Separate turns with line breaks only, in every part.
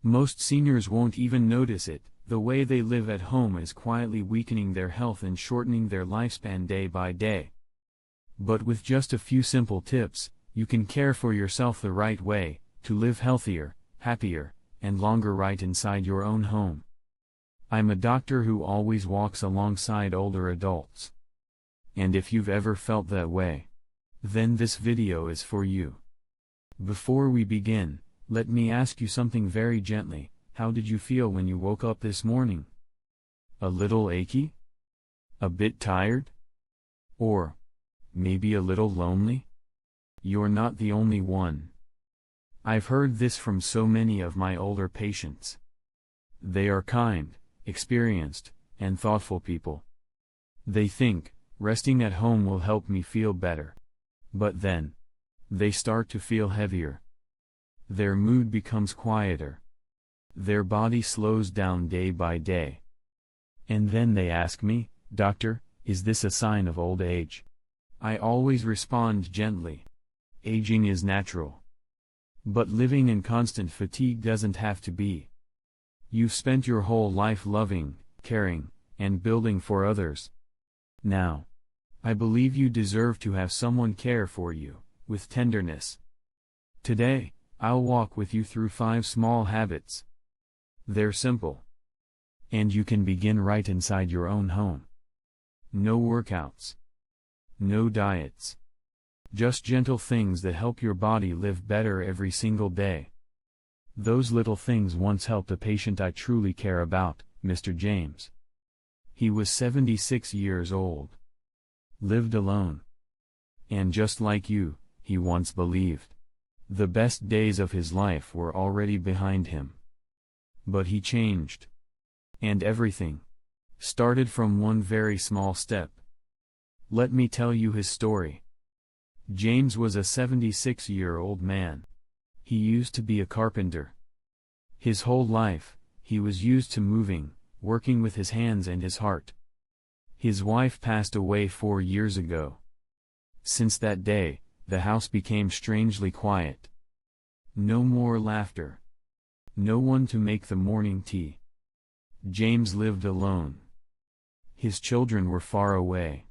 Most seniors won't even notice it. The way they live at home is quietly weakening their health and shortening their lifespan day by day. But with just a few simple tips, you can care for yourself the right way, to live healthier, happier, and longer right inside your own home. I'm a doctor who always walks alongside older adults. And if you've ever felt that way, then this video is for you. Before we begin, let me ask you something very gently. How did you feel when you woke up this morning? A little achy? A bit tired? Or maybe a little lonely? You're not the only one. I've heard this from so many of my older patients. They are kind, experienced, and thoughtful people. They think, resting at home will help me feel better. But then, they start to feel heavier. Their mood becomes quieter. Their body slows down day by day. And then they ask me, "Doctor, is this a sign of old age?" I always respond gently. Aging is natural. But living in constant fatigue doesn't have to be. You've spent your whole life loving, caring, and building for others. Now, I believe you deserve to have someone care for you, with tenderness. Today, I'll walk with you through 5 small habits. They're simple. And you can begin right inside your own home. No workouts. No diets. Just gentle things that help your body live better every single day. Those little things once helped a patient I truly care about, Mr. James. He was 76 years old. Lived alone. And just like you, he once believed the best days of his life were already behind him. But he changed. And everything started from one very small step. Let me tell you his story. James was a 76-year-old man. He used to be a carpenter. His whole life, he was used to moving, working with his hands and his heart. His wife passed away 4 years ago. Since that day, the house became strangely quiet. No more laughter. No one to make the morning tea. James lived alone. His children were far away.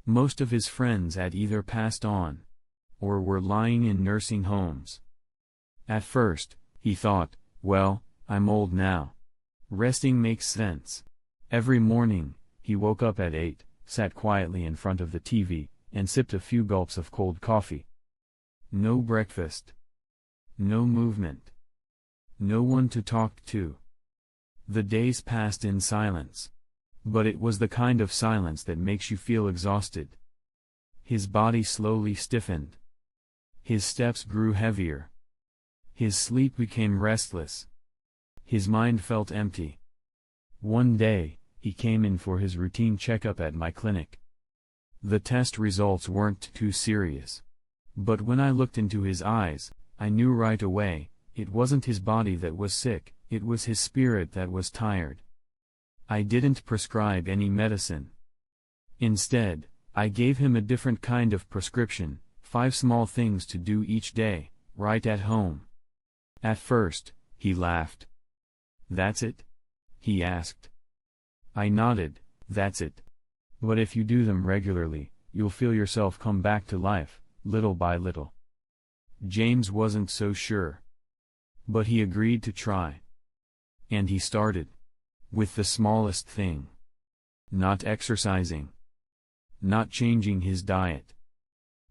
Most of his friends had either passed on, or were lying in nursing homes. At first, he thought, well, I'm old now. Resting makes sense. Every morning, he woke up at 8, sat quietly in front of the TV, and sipped a few gulps of cold coffee. No breakfast. No movement. No one to talk to. The days passed in silence. But it was the kind of silence that makes you feel exhausted. His body slowly stiffened. His steps grew heavier. His sleep became restless. His mind felt empty. One day, he came in for his routine checkup at my clinic. The test results weren't too serious. But when I looked into his eyes, I knew right away, it wasn't his body that was sick, it was his spirit that was tired. I didn't prescribe any medicine. Instead, I gave him a different kind of prescription, 5 small things to do each day, right at home. At first, he laughed. "That's it?" he asked. I nodded, "That's it. But if you do them regularly, you'll feel yourself come back to life, little by little." James wasn't so sure. But he agreed to try. And he started. With the smallest thing. Not exercising. Not changing his diet.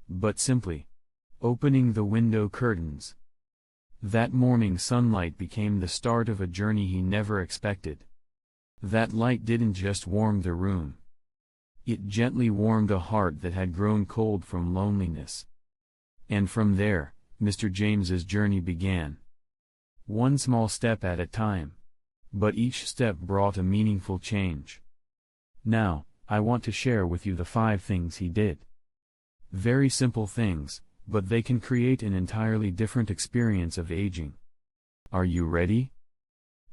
But simply opening the window curtains. That morning sunlight became the start of a journey he never expected. That light didn't just warm the room. It gently warmed a heart that had grown cold from loneliness. And from there, Mr. James's journey began. One small step at a time. But each step brought a meaningful change. Now, I want to share with you the 5 things he did. Very simple things, but they can create an entirely different experience of aging. Are you ready?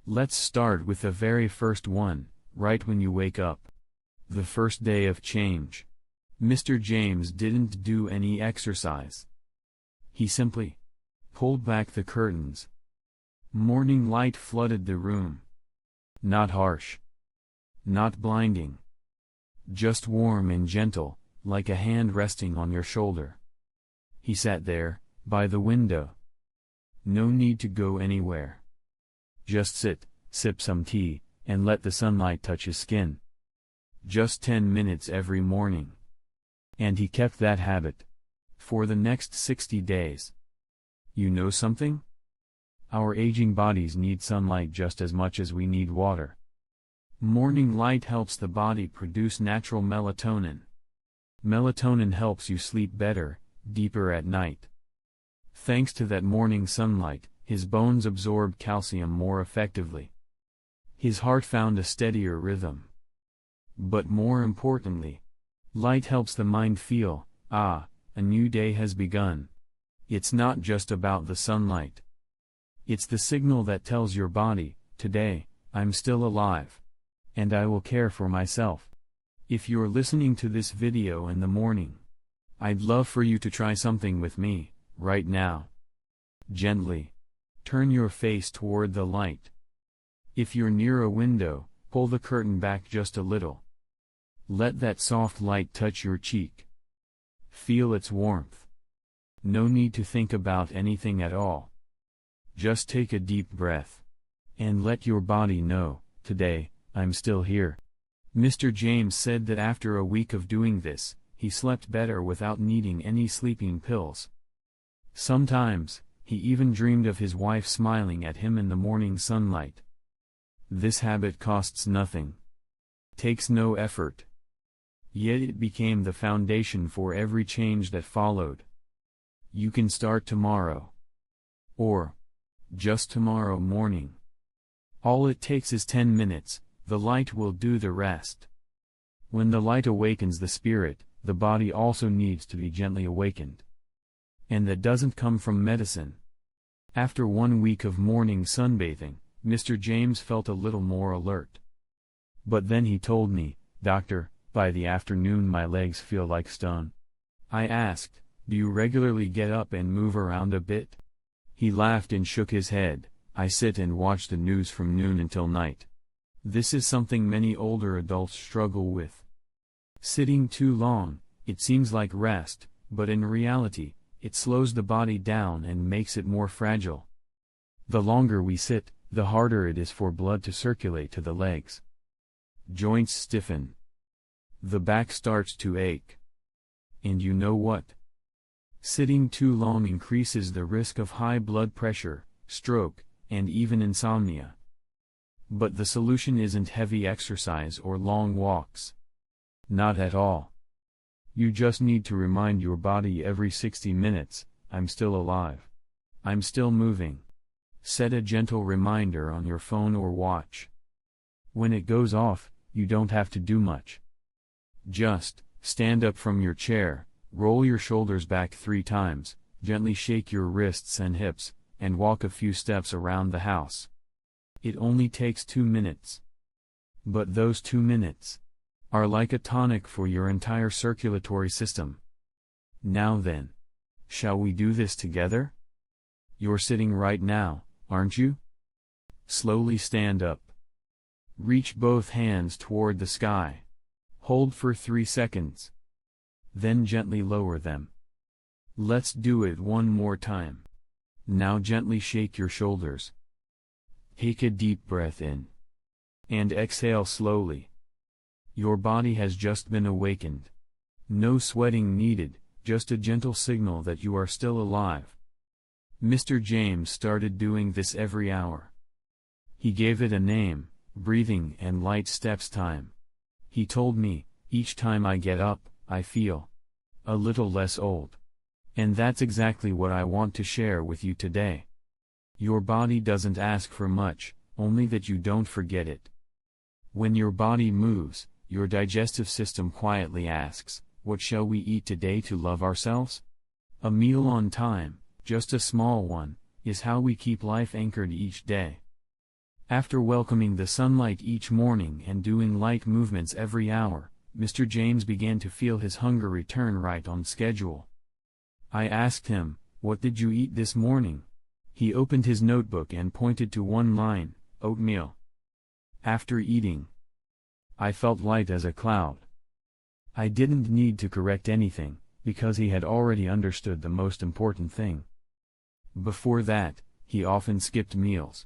Let's start with the very first one, right when you wake up. The first day of change. Mr. James didn't do any exercise. He simply pulled back the curtains. Morning light flooded the room. Not harsh. Not blinding. Just warm and gentle, like a hand resting on your shoulder. He sat there, by the window. No need to go anywhere. Just sit, sip some tea, and let the sunlight touch his skin. Just 10 minutes every morning. And he kept that habit. For the next 60 days. You know something? Our aging bodies need sunlight just as much as we need water. Morning light helps the body produce natural melatonin. Melatonin helps you sleep better, deeper at night. Thanks to that morning sunlight, his bones absorbed calcium more effectively. His heart found a steadier rhythm. But more importantly, light helps the mind feel, a new day has begun. It's not just about the sunlight. It's the signal that tells your body, today, I'm still alive. And I will care for myself. If you're listening to this video in the morning, I'd love for you to try something with me, right now. Gently. Turn your face toward the light. If you're near a window, pull the curtain back just a little. Let that soft light touch your cheek. Feel its warmth. No need to think about anything at all. Just take a deep breath. And let your body know, today, I'm still here. Mr. James said that after a week of doing this, he slept better without needing any sleeping pills. Sometimes, he even dreamed of his wife smiling at him in the morning sunlight. This habit costs nothing. Takes no effort. Yet it became the foundation for every change that followed. You can start tomorrow. Or, just tomorrow morning. All it takes is 10 minutes, the light will do the rest. When the light awakens the spirit, the body also needs to be gently awakened. And that doesn't come from medicine. After 1 week of morning sunbathing, Mr. James felt a little more alert. But then he told me, "Doctor, by the afternoon my legs feel like stone." I asked, "Do you regularly get up and move around a bit?" He laughed and shook his head. "I sit and watch the news from noon until night. This is something many older adults struggle with. Sitting too long, it seems like rest, but in reality, it slows the body down and makes it more fragile. The longer we sit, the harder it is for blood to circulate to the legs. Joints stiffen. The back starts to ache. And you know what? Sitting too long increases the risk of high blood pressure, stroke, and even insomnia. But the solution isn't heavy exercise or long walks. Not at all. You just need to remind your body every 60 minutes, I'm still alive. I'm still moving. Set a gentle reminder on your phone or watch. When it goes off, you don't have to do much. Just stand up from your chair, roll your shoulders back 3 times, gently shake your wrists and hips, and walk a few steps around the house. It only takes 2 minutes. But those 2 minutes are like a tonic for your entire circulatory system. Now then, shall we do this together? You're sitting right now, aren't you? Slowly stand up. Reach both hands toward the sky. Hold for 3 seconds. Then gently lower them. Let's do it one more time. Now gently shake your shoulders. Take a deep breath in. And exhale slowly. Your body has just been awakened. No sweating needed, just a gentle signal that you are still alive. Mr. James started doing this every hour. He gave it a name, breathing and light steps time. He told me, each time I get up, I feel a little less old. And that's exactly what I want to share with you today. Your body doesn't ask for much, only that you don't forget it. When your body moves, your digestive system quietly asks, what shall we eat today to love ourselves? A meal on time, just a small one, is how we keep life anchored each day. After welcoming the sunlight each morning and doing light movements every hour, Mr. James began to feel his hunger return right on schedule. I asked him, "What did you eat this morning?" He opened his notebook and pointed to one line, oatmeal. After eating, I felt light as a cloud. I didn't need to correct anything, because he had already understood the most important thing. Before that, he often skipped meals.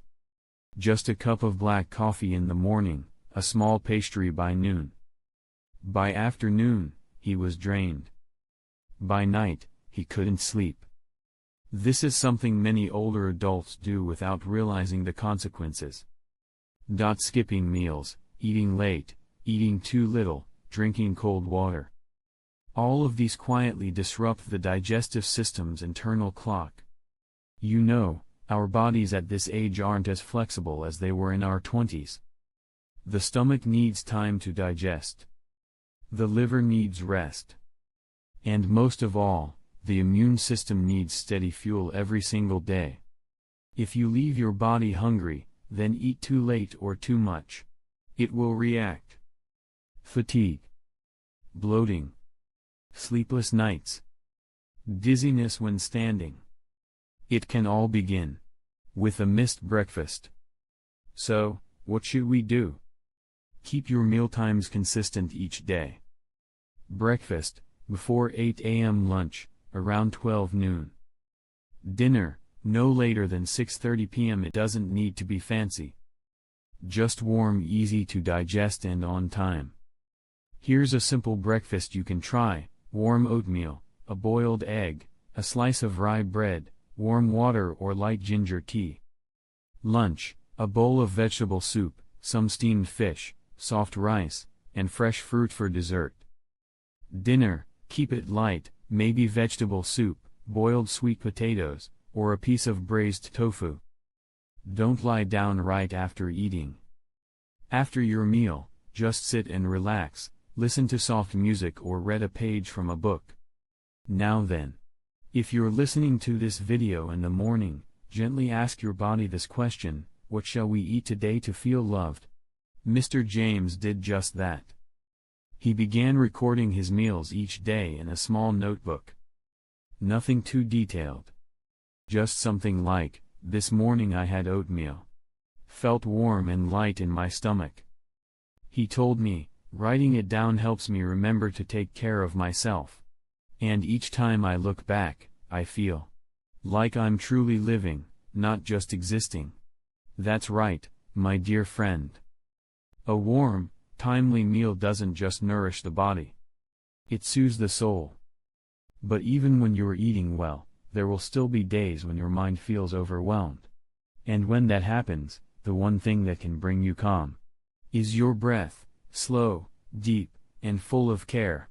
Just a cup of black coffee in the morning, a small pastry by noon. By afternoon, he was drained. By night, he couldn't sleep. This is something many older adults do without realizing the consequences. Skipping meals, eating late, eating too little, drinking cold water. All of these quietly disrupt the digestive system's internal clock. You know, our bodies at this age aren't as flexible as they were in our 20s. The stomach needs time to digest. The liver needs rest. And most of all, the immune system needs steady fuel every single day. If you leave your body hungry, then eat too late or too much, it will react. Fatigue, bloating, sleepless nights, dizziness when standing. It can all begin with a missed breakfast. So, what should we do? Keep your mealtimes consistent each day. Breakfast, before 8 a.m. Lunch, around 12 noon. Dinner, no later than 6:30 p.m. It doesn't need to be fancy. Just warm, easy to digest and on time. Here's a simple breakfast you can try: warm oatmeal, a boiled egg, a slice of rye bread, warm water or light ginger tea. Lunch, a bowl of vegetable soup, some steamed fish, soft rice, and fresh fruit for dessert. Dinner, keep it light, maybe vegetable soup, boiled sweet potatoes, or a piece of braised tofu. Don't lie down right after eating. After your meal, just sit and relax, listen to soft music or read a page from a book. Now then, if you're listening to this video in the morning, gently ask your body this question: what shall we eat today to feel loved? Mr. James did just that. He began recording his meals each day in a small notebook. Nothing too detailed. Just something like, "This morning I had oatmeal. Felt warm and light in my stomach." He told me, "Writing it down helps me remember to take care of myself. And each time I look back, I feel like I'm truly living, not just existing." That's right, my dear friend. A warm, timely meal doesn't just nourish the body. It soothes the soul. But even when you're eating well, there will still be days when your mind feels overwhelmed. And when that happens, the one thing that can bring you calm is your breath, slow, deep, and full of care.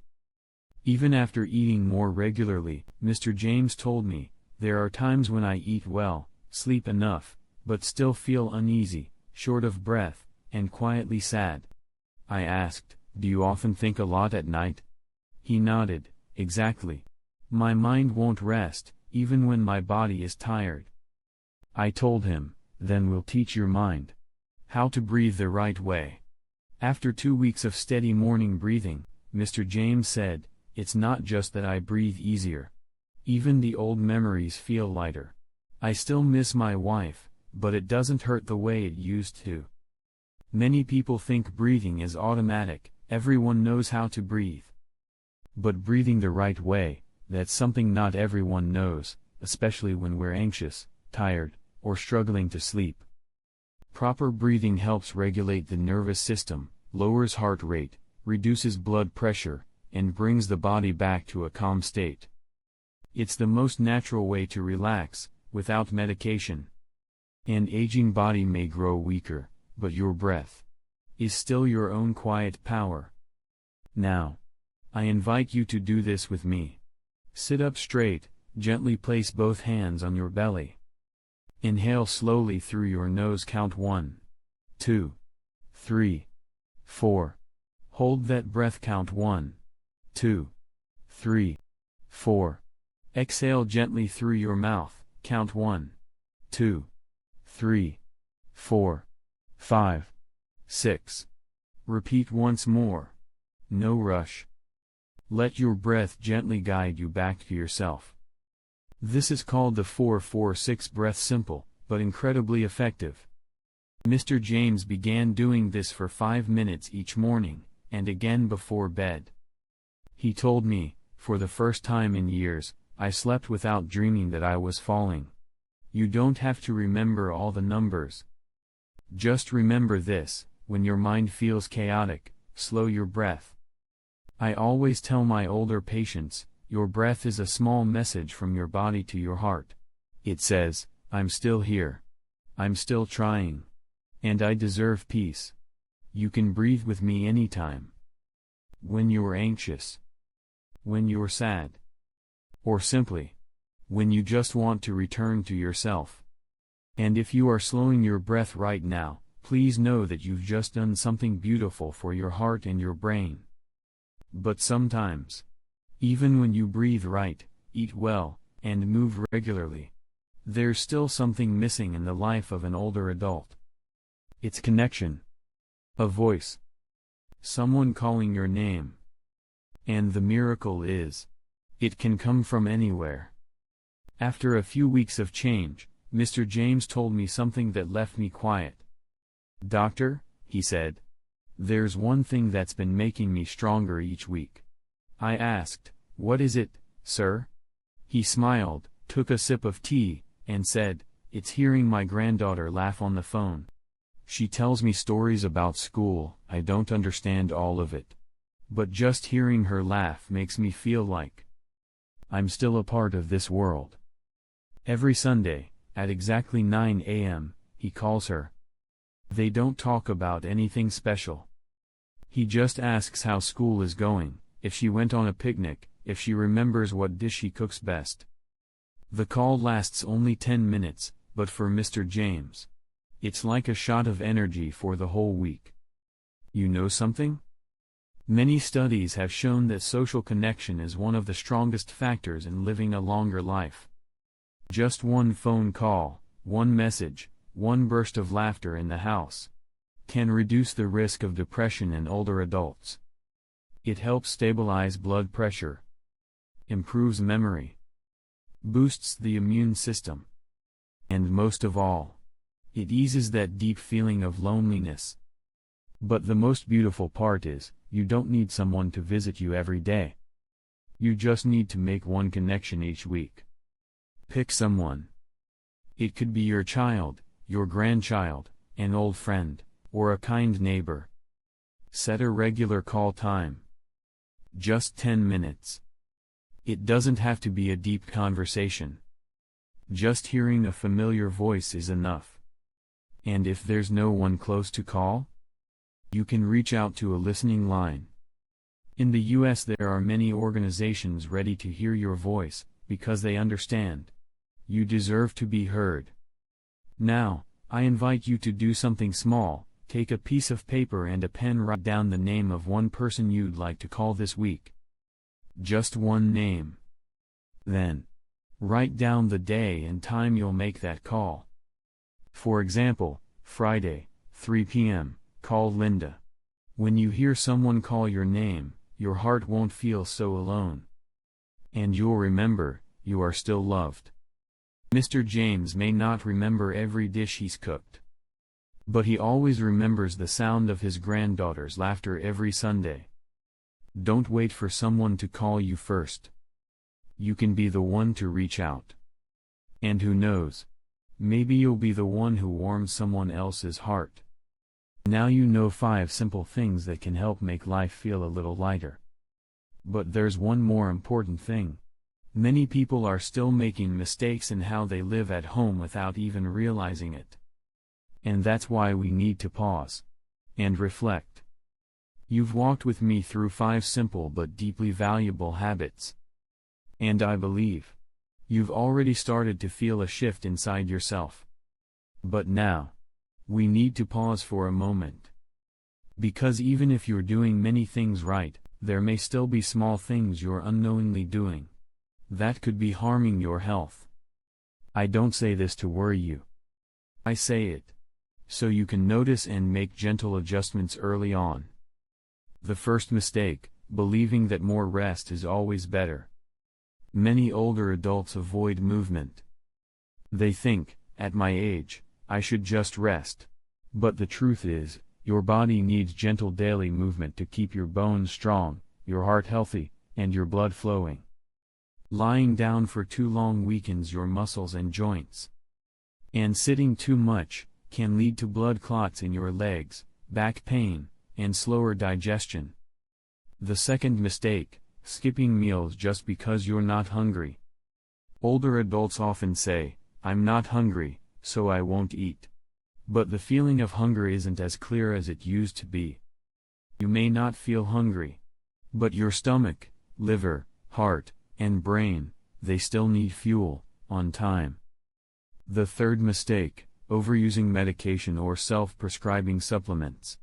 Even after eating more regularly, Mr. James told me, there are times when I eat well, sleep enough, but still feel uneasy, short of breath, and quietly sad. I asked, "Do you often think a lot at night?" He nodded, "Exactly. My mind won't rest, even when my body is tired." I told him, "Then we'll teach your mind how to breathe the right way." After 2 weeks of steady morning breathing, Mr. James said, "It's not just that I breathe easier. Even the old memories feel lighter. I still miss my wife, but it doesn't hurt the way it used to." Many people think breathing is automatic, everyone knows how to breathe. But breathing the right way, that's something not everyone knows, especially when we're anxious, tired, or struggling to sleep. Proper breathing helps regulate the nervous system, lowers heart rate, reduces blood pressure, and brings the body back to a calm state. It's the most natural way to relax, without medication. An aging body may grow weaker, but your breath is still your own quiet power. Now, I invite you to do this with me. Sit up straight, gently place both hands on your belly. Inhale slowly through your nose, count 1, 2, 3, 4. Hold that breath, count 1, 2, 3, 4. Exhale gently through your mouth, count 1, 2, 3, 4, 5, 6. Repeat once more. No rush. Let your breath gently guide you back to yourself. This is called the 4-4-6 breath, simple, but incredibly effective. Mr. James began doing this for 5 minutes each morning, and again before bed. He told me, for the first time in years, I slept without dreaming that I was falling. You don't have to remember all the numbers. Just remember this: when your mind feels chaotic, slow your breath. I always tell my older patients, your breath is a small message from your body to your heart. It says, I'm still here. I'm still trying. And I deserve peace. You can breathe with me anytime. When you're anxious. When you're sad. Or simply, when you just want to return to yourself. And if you are slowing your breath right now, please know that you've just done something beautiful for your heart and your brain. But sometimes, even when you breathe right, eat well, and move regularly, there's still something missing in the life of an older adult. It's connection. A voice. Someone calling your name. And the miracle is, it can come from anywhere. After a few weeks of change, Mr. James told me something that left me quiet. Doctor, he said, there's one thing that's been making me stronger each week. I asked, what is it, sir? He smiled, took a sip of tea, and said, it's hearing my granddaughter laugh on the phone. She tells me stories about school, I don't understand all of it. But just hearing her laugh makes me feel like I'm still a part of this world. Every Sunday, at exactly 9 a.m., he calls her. They don't talk about anything special. He just asks how school is going, if she went on a picnic, if she remembers what dish she cooks best. The call lasts only 10 minutes, but for Mr. James, it's like a shot of energy for the whole week. You know something? Many studies have shown that social connection is one of the strongest factors in living a longer life. Just one phone call, one message, one burst of laughter in the house can reduce the risk of depression in older adults. It helps stabilize blood pressure, improves memory, boosts the immune system, and most of all, it eases that deep feeling of loneliness. But the most beautiful part is, you don't need someone to visit you every day. You just need to make one connection each week. Pick someone. It could be your child, your grandchild, an old friend, or a kind neighbor. Set a regular call time. Just 10 minutes. It doesn't have to be a deep conversation. Just hearing a familiar voice is enough. And if there's no one close to call, you can reach out to a listening line. In the US there are many organizations ready to hear your voice, because they understand. You deserve to be heard. Now, I invite you to do something small. Take a piece of paper and a pen, write down the name of one person you'd like to call this week. Just one name. Then, write down the day and time you'll make that call. For example, Friday, 3 p.m., call Linda. When you hear someone call your name, your heart won't feel so alone. And you'll remember, you are still loved. Mr. James may not remember every dish he's cooked, but he always remembers the sound of his granddaughter's laughter every Sunday. Don't wait for someone to call you first. You can be the one to reach out. And who knows? Maybe you'll be the one who warms someone else's heart. Now you know 5 simple things that can help make life feel a little lighter. But there's one more important thing. Many people are still making mistakes in how they live at home without even realizing it. And that's why we need to pause and reflect. You've walked with me through 5 simple but deeply valuable habits. And I believe you've already started to feel a shift inside yourself. But now, we need to pause for a moment. Because even if you're doing many things right, there may still be small things you're unknowingly doing that could be harming your health. I don't say this to worry you. I say it so you can notice and make gentle adjustments early on. The first mistake, believing that more rest is always better. Many older adults avoid movement. They think, at my age, I should just rest. But the truth is, your body needs gentle daily movement to keep your bones strong, your heart healthy, and your blood flowing. Lying down for too long weakens your muscles and joints. And sitting too much can lead to blood clots in your legs, back pain, and slower digestion. The second mistake, skipping meals just because you're not hungry. Older adults often say, "I'm not hungry, so I won't eat." But the feeling of hunger isn't as clear as it used to be. You may not feel hungry, but your stomach, liver, heart, and brain, they still need fuel, on time. The third mistake, overusing medication or self-prescribing supplements.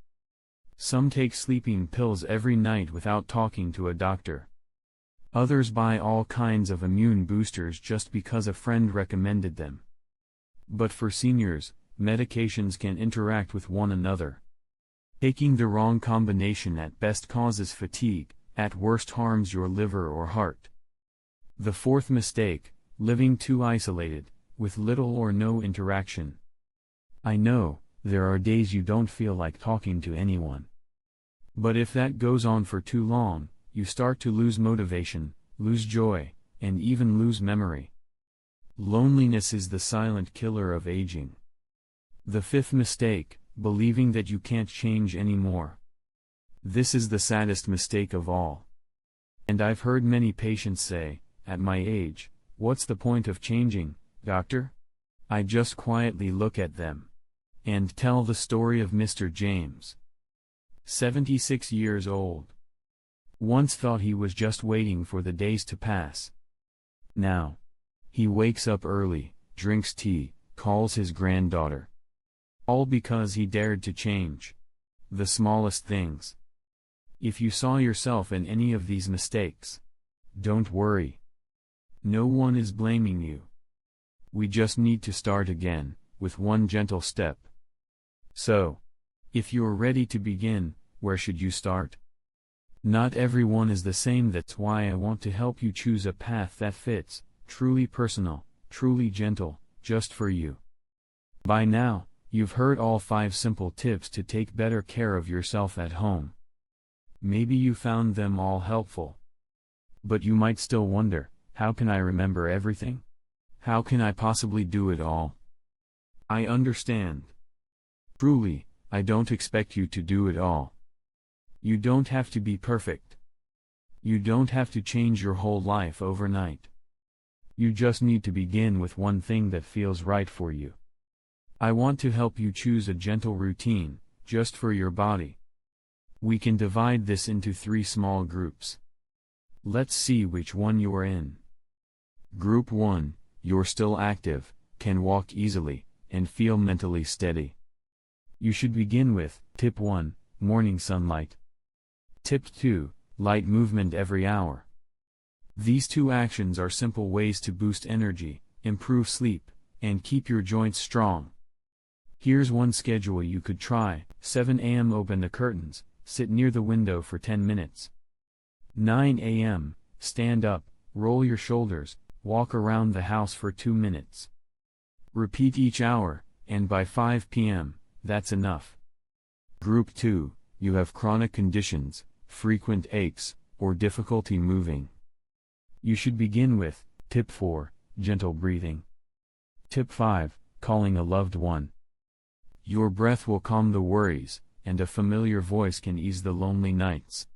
Some take sleeping pills every night without talking to a doctor. Others buy all kinds of immune boosters just because a friend recommended them. But for seniors, medications can interact with one another. Taking the wrong combination at best causes fatigue, at worst harms your liver or heart. The fourth mistake, living too isolated, with little or no interaction. I know, there are days you don't feel like talking to anyone. But if that goes on for too long, you start to lose motivation, lose joy, and even lose memory. Loneliness is the silent killer of aging. The fifth mistake, believing that you can't change anymore. This is the saddest mistake of all. And I've heard many patients say, "At my age, what's the point of changing, doctor?" I just quietly look at them and tell the story of Mr. James. 76 years old. Once thought he was just waiting for the days to pass. Now, he wakes up early, drinks tea, calls his granddaughter. All because he dared to change. The smallest things. If you saw yourself in any of these mistakes, don't worry. No one is blaming you. We just need to start again, with one gentle step. So, if you're ready to begin, where should you start? Not everyone is the same, that's why I want to help you choose a path that fits, truly personal, truly gentle, just for you. By now, you've heard all 5 simple tips to take better care of yourself at home. Maybe you found them all helpful. But you might still wonder, how can I remember everything? How can I possibly do it all? I understand. Truly, I don't expect you to do it all. You don't have to be perfect. You don't have to change your whole life overnight. You just need to begin with one thing that feels right for you. I want to help you choose a gentle routine, just for your body. We can divide this into 3 small groups. Let's see which one you are in. Group 1, you're still active, can walk easily, and feel mentally steady. You should begin with, Tip 1, morning sunlight. Tip 2, light movement every hour. These 2 actions are simple ways to boost energy, improve sleep, and keep your joints strong. Here's one schedule you could try: 7 a.m. open the curtains, sit near the window for 10 minutes. 9 a.m., stand up, roll your shoulders, walk around the house for 2 minutes. Repeat each hour, and by 5 p.m., that's enough. Group 2, you have chronic conditions, frequent aches, or difficulty moving. You should begin with, Tip 4, gentle breathing. Tip 5, calling a loved one. Your breath will calm the worries, and a familiar voice can ease the lonely nights.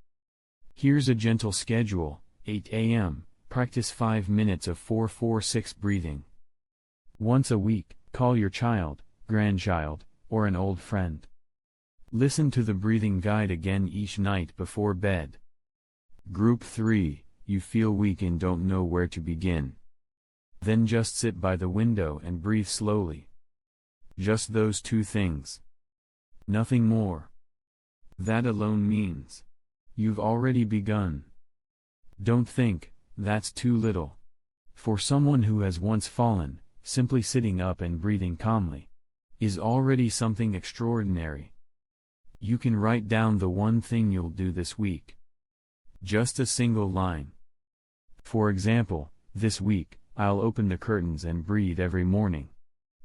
Here's a gentle schedule: 8 a.m., practice 5 minutes of 4-4-6 breathing. Once a week, call your child, grandchild, or an old friend. Listen to the breathing guide again each night before bed. Group 3, you feel weak and don't know where to begin. Then just sit by the window and breathe slowly. Just those 2 things. Nothing more. That alone means you've already begun. Don't think, that's too little. For someone who has once fallen, simply sitting up and breathing calmly is already something extraordinary. You can write down the one thing you'll do this week. Just a single line. For example, This week, I'll open the curtains and breathe every morning.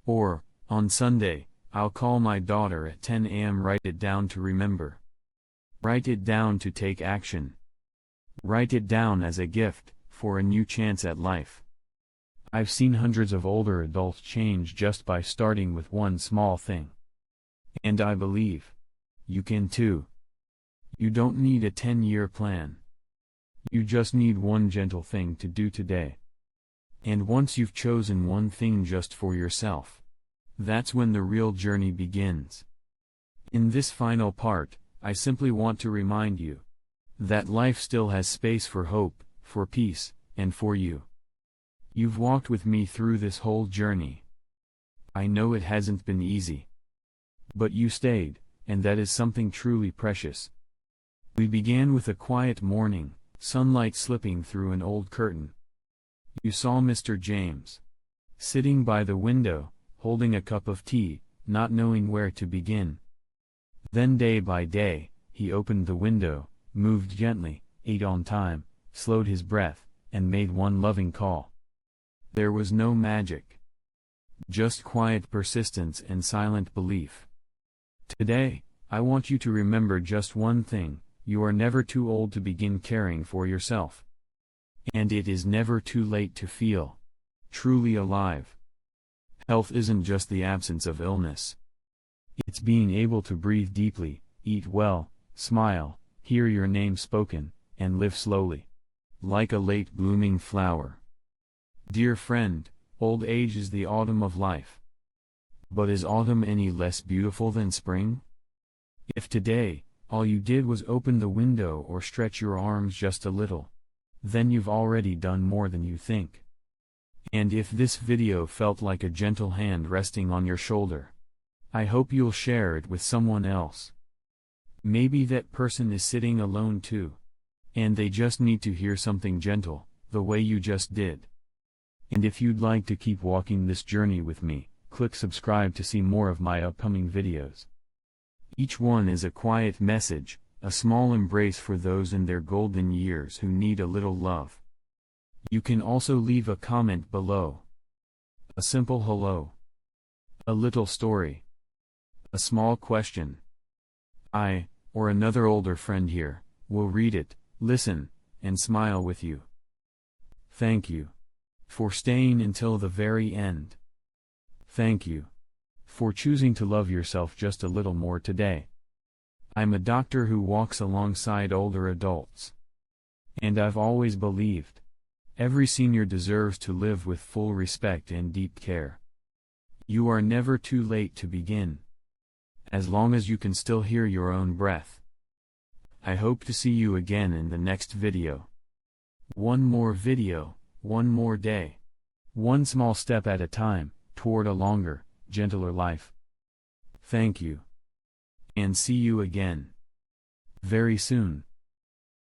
Or, on Sunday, I'll call my daughter at 10 a.m. Write it down to remember. Write it down to take action. Write it down as a gift, for a new chance at life. I've seen hundreds of older adults change just by starting with one small thing. And I believe you can too. You don't need a 10-year plan. You just need one gentle thing to do today. And once you've chosen one thing just for yourself, that's when the real journey begins. In this final part, I simply want to remind you that life still has space for hope, for peace, and for you. You've walked with me through this whole journey. I know it hasn't been easy. But you stayed, and that is something truly precious. We began with a quiet morning, sunlight slipping through an old curtain. You saw Mr. James sitting by the window, holding a cup of tea, not knowing where to begin. Then day by day, he opened the window, moved gently, ate on time, slowed his breath, and made one loving call. There was no magic. Just quiet persistence and silent belief. Today, I want you to remember just one thing: you are never too old to begin caring for yourself. And it is never too late to feel truly alive. Health isn't just the absence of illness. It's being able to breathe deeply, eat well, smile, hear your name spoken, and live slowly, like a late blooming flower. Dear friend, old age is the autumn of life. But is autumn any less beautiful than spring? If today, all you did was open the window or stretch your arms just a little, then you've already done more than you think. And if this video felt like a gentle hand resting on your shoulder, I hope you'll share it with someone else. Maybe that person is sitting alone too, and they just need to hear something gentle, the way you just did. And if you'd like to keep walking this journey with me, click subscribe to see more of my upcoming videos. Each one is a quiet message, a small embrace for those in their golden years who need a little love. You can also leave a comment below. A simple hello. A little story. A small question. I, or another older friend here, will read it, listen, and smile with you. Thank you for staying until the very end. Thank you for choosing to love yourself just a little more today. I'm a doctor who walks alongside older adults. And I've always believed every senior deserves to live with full respect and deep care. You are never too late to begin, as long as you can still hear your own breath. I hope to see you again in the next video. One more video, one more day. One small step at a time, toward a longer, gentler life. Thank you. And see you again very soon.